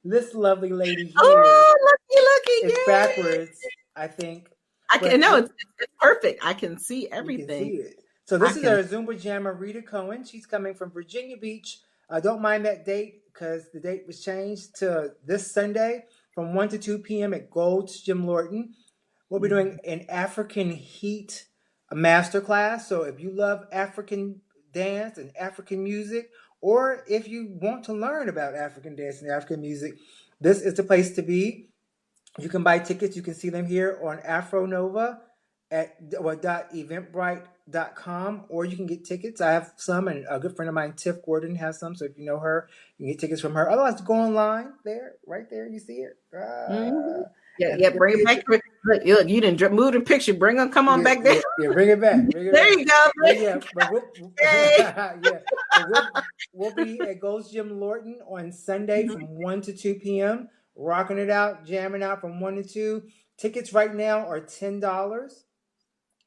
This lovely lady here. Oh, looky. It's backwards, I think. I can know it's perfect. I can see everything. You can see it. So this is our Zumba Jammer, Rita Cohen. She's coming from Virginia Beach. Don't mind that date because the date was changed to this Sunday from 1 to 2 p.m. at Gold's Gym Lorton. We'll be doing an African Heat masterclass. So if you love African dance and African music, or if you want to learn about African dance and African music, this is the place to be. You can buy tickets. You can see them here on Afronova at .eventbrite.com, or you can get tickets. I have some, and a good friend of mine, Tiff Gordon, has some. So if you know her, you can get tickets from her. Otherwise, go online there, right there. You see it. Yeah, bring it back. Look, you didn't move the picture. Bring them. Come on back there. Yeah, bring it back. There you go. We'll be at Gold's Gym Lorton on Sunday from 1 to 2 p.m. Rocking it out, jamming out from 1 to 2. Tickets right now are $10.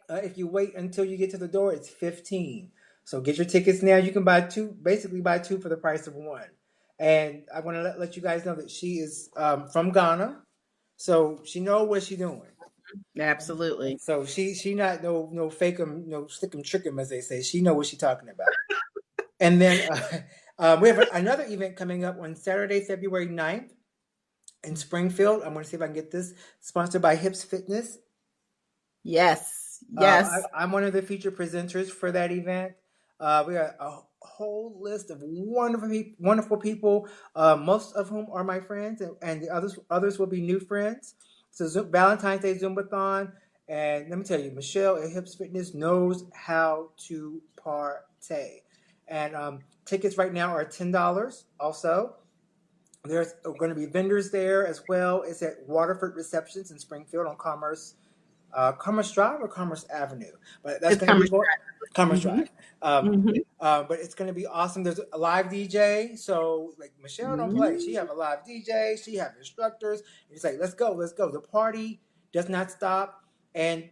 If you wait until you get to the door, it's $15. So get your tickets now. You can buy two for the price of one. And I want to let you guys know that she is from Ghana, so she knows what she's doing. Absolutely. So she not no fake 'em, no stick 'em, trick 'em, as they say. She know what she's talking about. And then we have another event coming up on Saturday, February 9th in Springfield. I'm going to see if I can get this, sponsored by Hips Fitness. Yes. I'm one of the featured presenters for that event. We got a whole list of wonderful people, most of whom are my friends, and the others will be new friends. So Valentine's Day Zumbathon, and let me tell you, Michelle at Hips Fitness knows how to partay. And tickets right now are $10. Also, there's going to be vendors there as well. It's at Waterford Receptions in Springfield on Commerce Drive or Commerce Avenue, but that's going to be Commerce Drive. But it's going to be awesome. There's a live DJ, so like Michelle don't play. She have a live DJ. She have instructors. It's like let's go. The party does not stop, and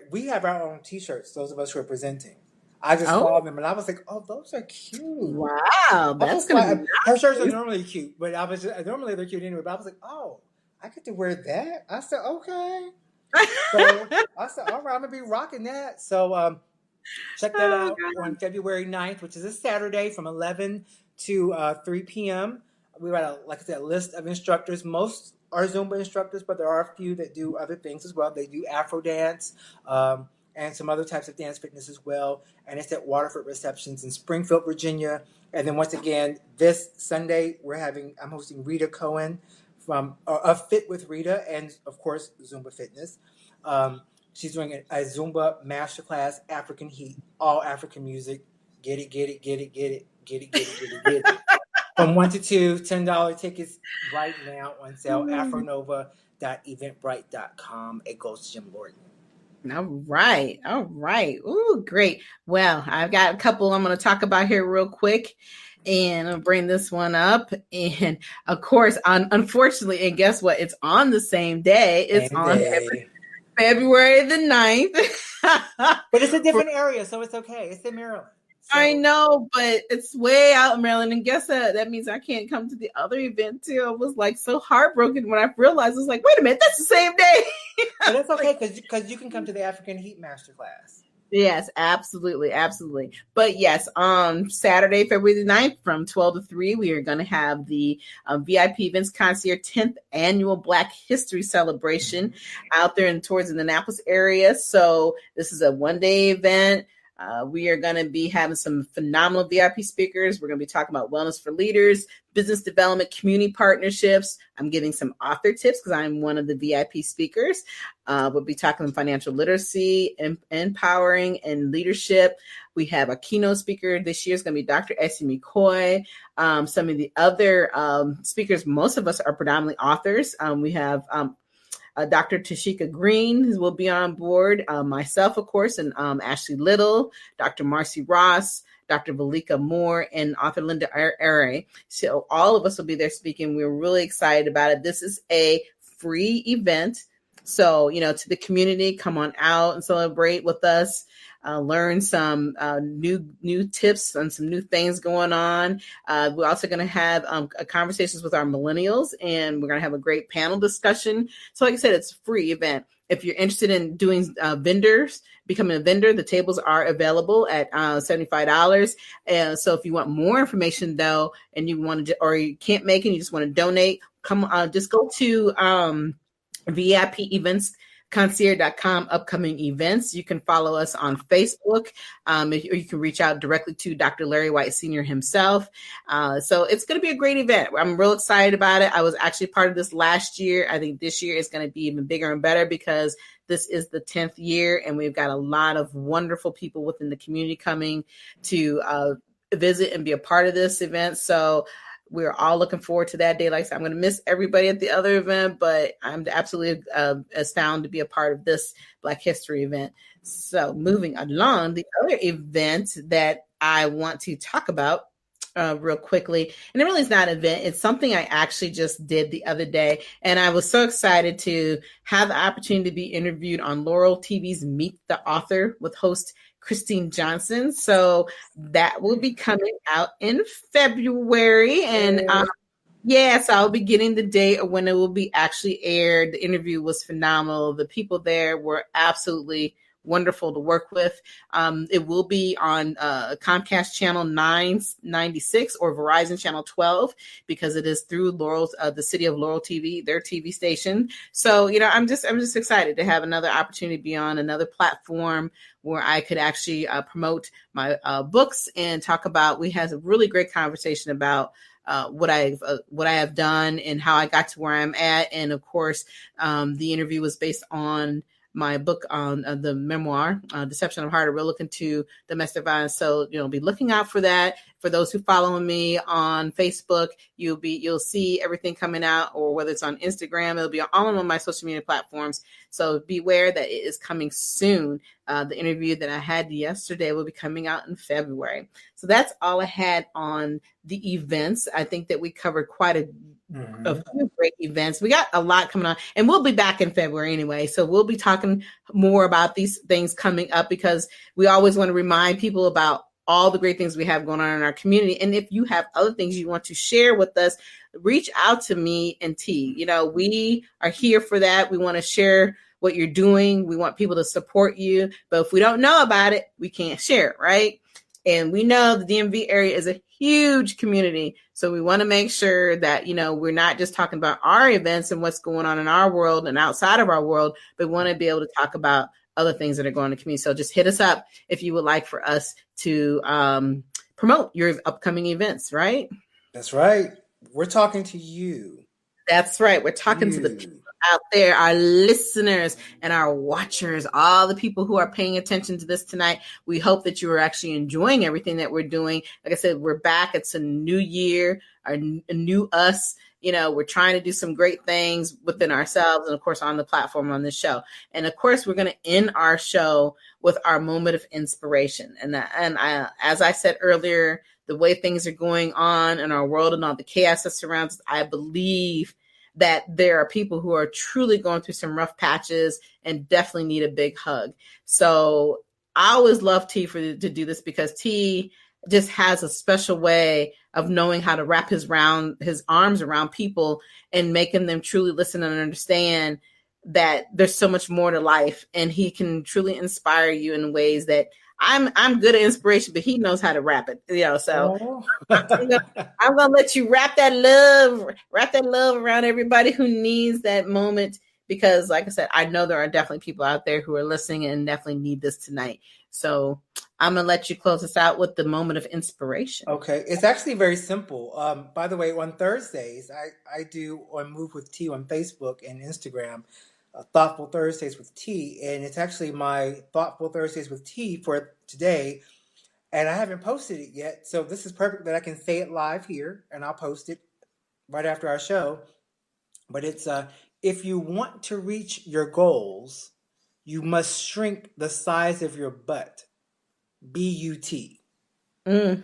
we have our own T-shirts. Those of us who are presenting. I just saw them and I was like, "Oh, those are cute! Wow, that's gonna be her shirts are normally cute, but normally they're cute anyway. But I was like, "Oh, I get to wear that." I said, "Okay." So I said, all right, I'm going to be rocking that. So check that out on February 9th, which is a Saturday from 11 to 3 p.m. We got, like I said, a list of instructors. Most are Zumba instructors, but there are a few that do other things as well. They do Afro dance and some other types of dance fitness as well. And it's at Waterford Receptions in Springfield, Virginia. And then once again, this Sunday, I'm hosting Rita Cohen from Fit with Rita and, of course, Zumba Fitness. She's doing a Zumba masterclass, African Heat, all African music. Get it, get it, get it, get it, get it, get it, get it, get it. From 1 to 2, $10 tickets right now on sale. Afronova.eventbrite.com. It goes to Jim Lord. All right. All right. Ooh, great. Well, I've got a couple I'm going to talk about here real quick. And I'll bring this one up. And of course, unfortunately, and guess what? It's on the same day. It's on February the 9th. But it's a different area, so it's okay. It's in Maryland. So. I know, but it's way out in Maryland. And guess what? That means I can't come to the other event too. I was like so heartbroken when I realized, I was like, wait a minute, that's the same day. But that's okay because you can come to the African Heat Masterclass. Yes, absolutely. Absolutely. But yes, on Saturday, February the 9th from 12 to 3, we are going to have the VIP Events Concierge 10th Annual Black History Celebration out there towards the Annapolis area. So this is a one-day event. We are going to be having some phenomenal VIP speakers. We're going to be talking about wellness for leaders, business development, community partnerships. I'm giving some author tips because I'm one of the VIP speakers. We'll be talking financial literacy, empowering, and leadership. We have a keynote speaker this year is going to be Dr. Essie McCoy. Some of the other speakers, most of us are predominantly authors. We have Dr. Tashika Green will be on board, myself, of course, and Ashley Little, Dr. Marcy Ross, Dr. Valika Moore, and author Linda Array. So all of us will be there speaking. We're really excited about it. This is a free event. So, to the community, come on out and celebrate with us. Learn some new tips and some new things going on. We're also going to have conversations with our millennials, and we're going to have a great panel discussion. So like I said, it's a free event. If you're interested in doing becoming a vendor, the tables are available at $75. And so if you want more information, though, and you want to, or you can't make it, you just want to donate, just go to VIP Events concierge.com upcoming events. You can follow us on Facebook, or you can reach out directly to Dr. Larry White Sr. himself. So it's going to be a great event. I'm real excited about it. I was actually part of this last year. I think this year is going to be even bigger and better because this is the 10th year, and we've got a lot of wonderful people within the community coming to visit and be a part of this event. So we're all looking forward to that day. Like I said, I'm going to miss everybody at the other event, but I'm absolutely astounded to be a part of this Black History event. So moving along, the other event that I want to talk about real quickly, and it really is not an event. It's something I actually just did the other day. And I was so excited to have the opportunity to be interviewed on Laurel TV's Meet the Author with host Christine Johnson. So that will be coming out in February. And yes, I'll be getting the date of when it will be actually aired. The interview was phenomenal. The people there were absolutely wonderful to work with. It will be on Comcast channel 996 or Verizon channel 12 because it is through Laurel's, the city of Laurel TV, their TV station. So, I'm just excited to have another opportunity to be on another platform where I could actually promote my books and talk about. We had a really great conversation about what I have done and how I got to where I'm at, and of course, the interview was based on my book on the memoir, Deception of Heart, a real look into domestic violence. So, be looking out for that. For those who follow me on Facebook, you'll see everything coming out, or whether it's on Instagram, it'll be on all of my social media platforms. So beware that it is coming soon. The interview that I had yesterday will be coming out in February. So that's all I had on the events. I think that we covered quite a few great events. We got a lot coming on, and we'll be back in February anyway. So we'll be talking more about these things coming up because we always want to remind people about all the great things we have going on in our community. And if you have other things you want to share with us, reach out to me and T. We are here for that. We want to share what you're doing. We want people to support you. But if we don't know about it, we can't share it, right? And we know the DMV area is a huge community. So we want to make sure that, we're not just talking about our events and what's going on in our world and outside of our world, but we want to be able to talk about other things that are going on in the community. So just hit us up if you would like for us to promote your upcoming events, right? That's right. We're talking to you. That's right. We're talking to the people out there, our listeners and our watchers, all the people who are paying attention to this tonight. We hope that you are actually enjoying everything that we're doing. Like I said, we're back. It's a new year, a new us. We're trying to do some great things within ourselves and, of course, on the platform on this show. And, of course, we're going to end our show with our moment of inspiration. As I said earlier, the way things are going on in our world and all the chaos that surrounds us, I believe that there are people who are truly going through some rough patches and definitely need a big hug. So I always love T to do this, because T just has a special way of knowing how to wrap his arms around people and making them truly listen and understand that there's so much more to life, and he can truly inspire you in ways that I'm good at inspiration, but he knows how to wrap it, so I'm gonna let you wrap that love around everybody who needs that moment, because like I said, I know there are definitely people out there who are listening and definitely need this tonight. So I'm gonna let you close us out with the moment of inspiration. Okay, it's actually very simple. By the way, on Thursdays, I do on Move with T on Facebook and Instagram, Thoughtful Thursdays with T, and it's actually my Thoughtful Thursdays with T for today, and I haven't posted it yet, so this is perfect that I can say it live here, and I'll post it right after our show. But it's if you want to reach your goals, you must shrink the size of your butt. B-U-T. Love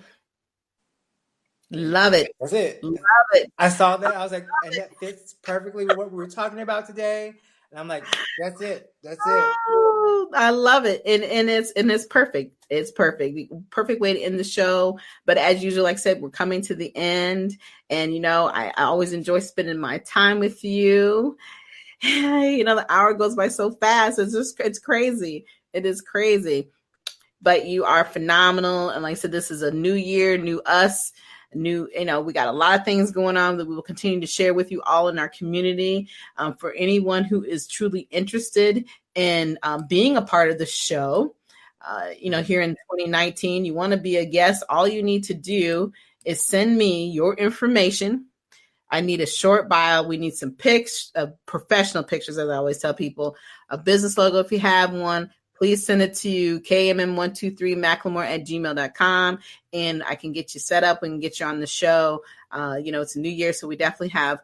it. That's it. Love it. I saw that. I was like, and that fits perfectly with what we were talking about today. And I'm like, that's it. That's it. Oh, I love it. And it's perfect. It's perfect. The perfect way to end the show. But as usual, like I said, we're coming to the end. And, I always enjoy spending my time with you. The hour goes by so fast. It's crazy. It is crazy. But you are phenomenal. And like I said, this is a new year, new us. We got a lot of things going on that we will continue to share with you all in our community. For anyone who is truly interested in being a part of the show, here in 2019, you want to be a guest, all you need to do is send me your information. I need a short bio. We need some pics, professional pictures, as I always tell people, a business logo if you have one. Please send it to kmm123macklemore@gmail.com, and I can get you set up and get you on the show. It's a new year, so we definitely have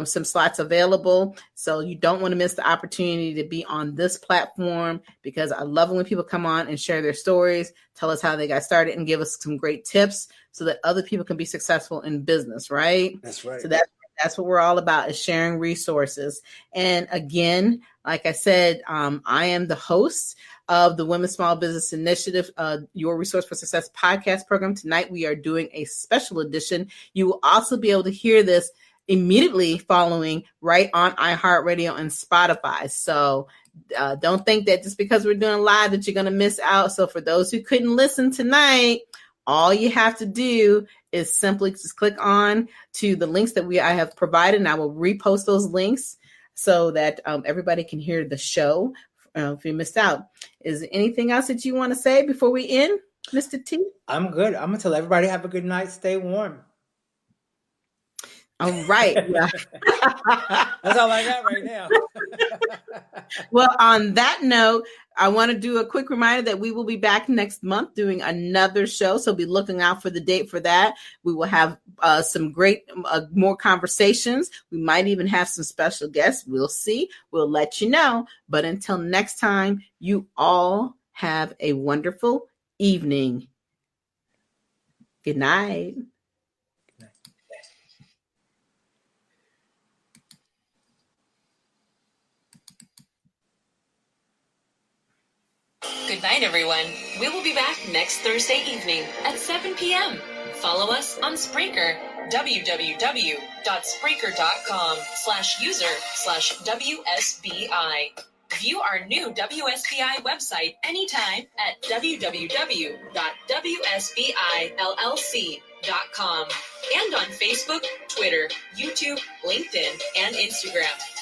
some slots available. So you don't want to miss the opportunity to be on this platform, because I love it when people come on and share their stories, tell us how they got started, and give us some great tips so that other people can be successful in business, right? That's right. So that's what we're all about, is sharing resources. And again, like I said, I am the host of the Women's Small Business Initiative, Your Resource for Success podcast program. Tonight, we are doing a special edition. You will also be able to hear this immediately following right on iHeartRadio and Spotify. So don't think that just because we're doing live that you're going to miss out. So for those who couldn't listen tonight, all you have to do is simply just click on to the links that I have provided, and I will repost those links so that everybody can hear the show if you missed out. Is there anything else that you want to say before we end, Mr. T? I'm good. I'm going to tell everybody have a good night. Stay warm. All right. Yeah. That's all I got right now. Well, on that note, I want to do a quick reminder that we will be back next month doing another show. So be looking out for the date for that. We will have some great, more conversations. We might even have some special guests. We'll see. We'll let you know. But until next time, you all have a wonderful evening. Good night. Good night, everyone. We will be back next Thursday evening at 7 p.m. Follow us on Spreaker, www.spreaker.com/user/WSBI. View our new WSBI website anytime at www.wsbillc.com and on Facebook, Twitter, YouTube, LinkedIn, and Instagram.